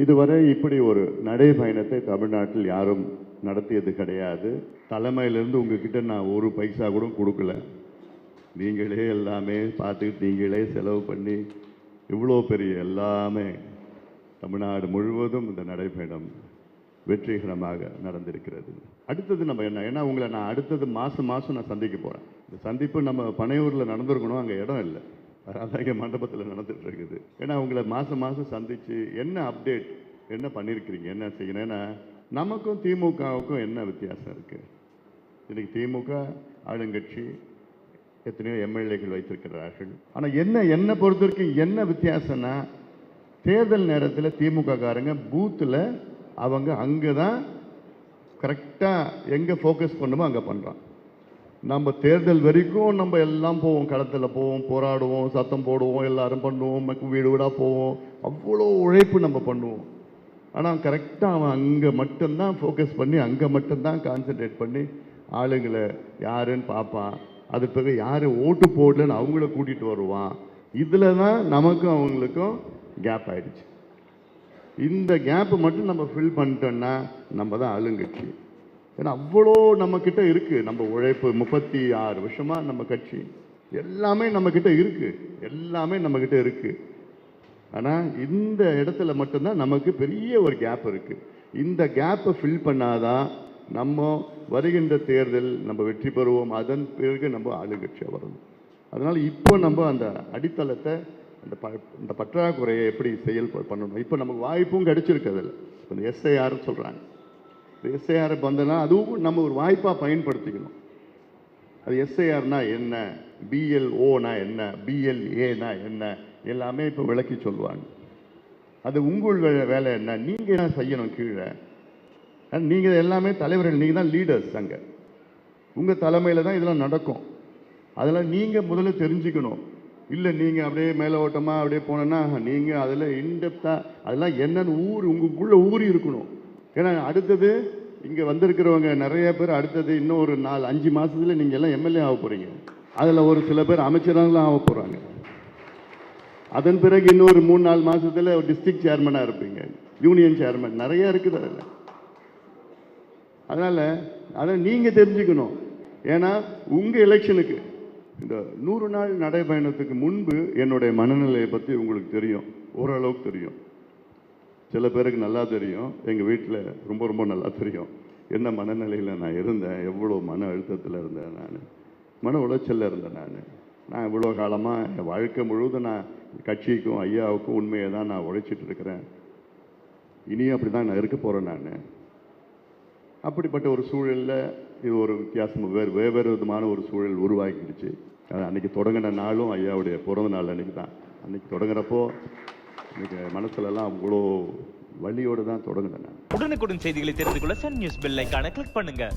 இதுவரை இப்படி ஒரு நடைபயணத்தை தமிழ்நாட்டில் யாரும் நடத்தியது கிடையாது. தலைமையிலேருந்து உங்ககிட்ட நான் ஒரு பைசா கூட கொடுக்கல. நீங்களே எல்லாமே பார்த்துக்கிட்டு நீங்களே செலவு பண்ணி இவ்வளோ பெரிய எல்லாமே தமிழ்நாடு முழுவதும் இந்த நடைபயணம் வெற்றிகரமாக நடந்திருக்கிறது. அடுத்தது நம்ம என்ன, ஏன்னா உங்களை நான் அடுத்தது மாதம் நான் சந்திக்க போகிறேன். இந்த சந்திப்பு நம்ம பனையூரில் நடந்திருக்கணும், அங்கே இடம் இல்லை, அதனால் இங்கே மண்டபத்தில் நடந்துட்டு இருக்குது. ஏன்னா உங்களை மாதம் சந்தித்து என்ன அப்டேட், என்ன பண்ணியிருக்கிறீங்க, என்ன செய்யணும். ஏன்னா நமக்கும் திமுகவுக்கும் என்ன வித்தியாசம் இருக்குது? இன்றைக்கி திமுக ஆளுங்கட்சி, எத்தனையோ எம்எல்ஏக்கள் வைத்திருக்கிறார்கள். ஆனால் என்னை பொறுத்த வரைக்கும் என்ன வித்தியாசம்னா, தேர்தல் நேரத்தில் திமுக காரங்க பூத்தில் அவங்க அங்கே தான் கரெக்டாக எங்கே ஃபோக்கஸ் பண்ணுமோ அங்கே பண்ணுறான். நம்ம தேர்தல் வரைக்கும் நம்ம எல்லாம் போவோம், களத்தில் போவோம், போராடுவோம், சத்தம் போடுவோம், எல்லாரும் பண்ணுவோம், வீடு வீடாக போவோம், அவ்வளோ உழைப்பு நம்ம பண்ணுவோம். ஆனால் கரெக்டாக அவன் அங்கே மட்டும்தான் ஃபோக்கஸ் பண்ணி, அங்கே மட்டும்தான் கான்சென்ட்ரேட் பண்ணி ஆளுங்களை யாருன்னு பார்ப்பான். அது பிறகு யார் ஓட்டு போடலன்னு அவங்கள கூட்டிகிட்டு வருவான். இதில் தான் நமக்கும் அவங்களுக்கும் கேப் ஆயிடுச்சு. இந்த கேப்பு மட்டும் நம்ம ஃபில் பண்ணிட்டோன்னா நம்ம தான் ஆளுங்கட்சி. ஏன்னா அவ்வளோ நம்மக்கிட்ட இருக்குது, நம்ம உழைப்பு 36 வருஷமாக நம்ம கட்சி எல்லாமே நம்மக்கிட்ட இருக்குது, எல்லாமே நம்மக்கிட்ட இருக்குது. ஆனால் இந்த இடத்துல மட்டும்தான் நமக்கு பெரிய ஒரு கேப் இருக்குது. இந்த கேப்பை ஃபில் பண்ணாதான் நம்ம வருகின்ற தேர்தல் நம்ம வெற்றி பெறுவோம். அதன் பிறகு நம்ம ஆளுங்கட்சியாக வரணும். அதனால் இப்போ நம்ம அந்த அடித்தளத்தை, இந்த பற்றாக்குறையை எப்படி பண்ணணும். இப்போ நமக்கு வாய்ப்பும் கிடைச்சிருக்கு. அதில் இப்போ இந்த எஸ்ஐஆர்னு சொல்கிறாங்க. இந்த எஸ்ஐஆர் வந்தனா அதுவும் நம்ம ஒரு வாய்ப்பாக பயன்படுத்திக்கணும். அது எஸ்ஐஆர்னா என்ன, பிஎல்ஓனா என்ன, பிஎல்ஏனா என்ன, எல்லாமே இப்போ விளக்கி சொல்லுவாங்க. அது உங்கள் வேலை என்ன, நீங்கள் என்ன செய்யணும் கீழே. நீங்கள் எல்லாமே தலைவர்கள், நீங்கள் தான் லீடர்ஸ். அங்கே உங்கள் தலைமையில் தான் இதெல்லாம் நடக்கும். அதெல்லாம் நீங்கள் முதல்ல தெரிஞ்சுக்கணும். இல்லை நீங்கள் அப்படியே மேலோட்டமாக அப்படியே போனோன்னா நீங்கள் அதில் இன்டெப்த்தாக அதெல்லாம் என்னென்னு உங்களுக்குள்ளே ஊறி இருக்கணும். ஏன்னா அடுத்தது இங்கே வந்திருக்கிறவங்க நிறைய பேர் அடுத்தது இன்னும் ஒரு 4-5 மாதத்தில் நீங்கள் எல்லாம் எம்எல்ஏ ஆக போகிறீங்க. அதில் ஒரு சில பேர் அமைச்சராகலாம் ஆக போகிறாங்க. அதன் பிறகு இன்னொரு 3-4 மாதத்தில் ஒரு டிஸ்ட்ரிக்ட் சேர்மனாக இருப்பீங்க, யூனியன் சேர்மன், நிறைய இருக்குது அதில். அதனால் அதை நீங்கள் தெரிஞ்சுக்கணும். ஏன்னா உங்கள் எலெக்ஷனுக்கு இந்த 100 நாள் நடைபயணத்துக்கு முன்பு என்னுடைய மனநிலையை பற்றி உங்களுக்கு தெரியும், ஓரளவுக்கு தெரியும். சில பேருக்கு நல்லா தெரியும், எங்கள் வீட்டில் ரொம்ப நல்லா தெரியும் என்ன மனநிலையில் நான் இருந்தேன், எவ்வளோ மன அழுத்தத்தில் இருந்தேன், நான் மன உளைச்சலில் இருந்தேன். நான் இவ்வளோ காலமாக என் வாழ்க்கை முழுவதும் நான் கட்சிக்கும் ஐயாவுக்கும் உண்மையை தான் நான் உழைச்சிட்டு இருக்கிறேன். இனியும் அப்படி தான் நான் இருக்க போகிறேன். நான் அப்படிப்பட்ட ஒரு சூழலில் இது ஒரு வித்தியாசம், வேறு விதமான ஒரு சூழல் உருவாக்கிடுச்சு. அன்றைக்கி தொடங்கின நாளும் ஐயாவுடைய பிறந்த நாள் அன்றைக்கி தான். அன்றைக்கி தொடங்குறப்போ எனக்கு மனசுலலாம் அவ்வளோ வலியோடு தான் தொடங்குனேன். உடனுக்குடன் செய்திகளை தெரிந்து கொள்ள சன் நியூஸ் பெல் ஐகானை கிளிக் பண்ணுங்கள்.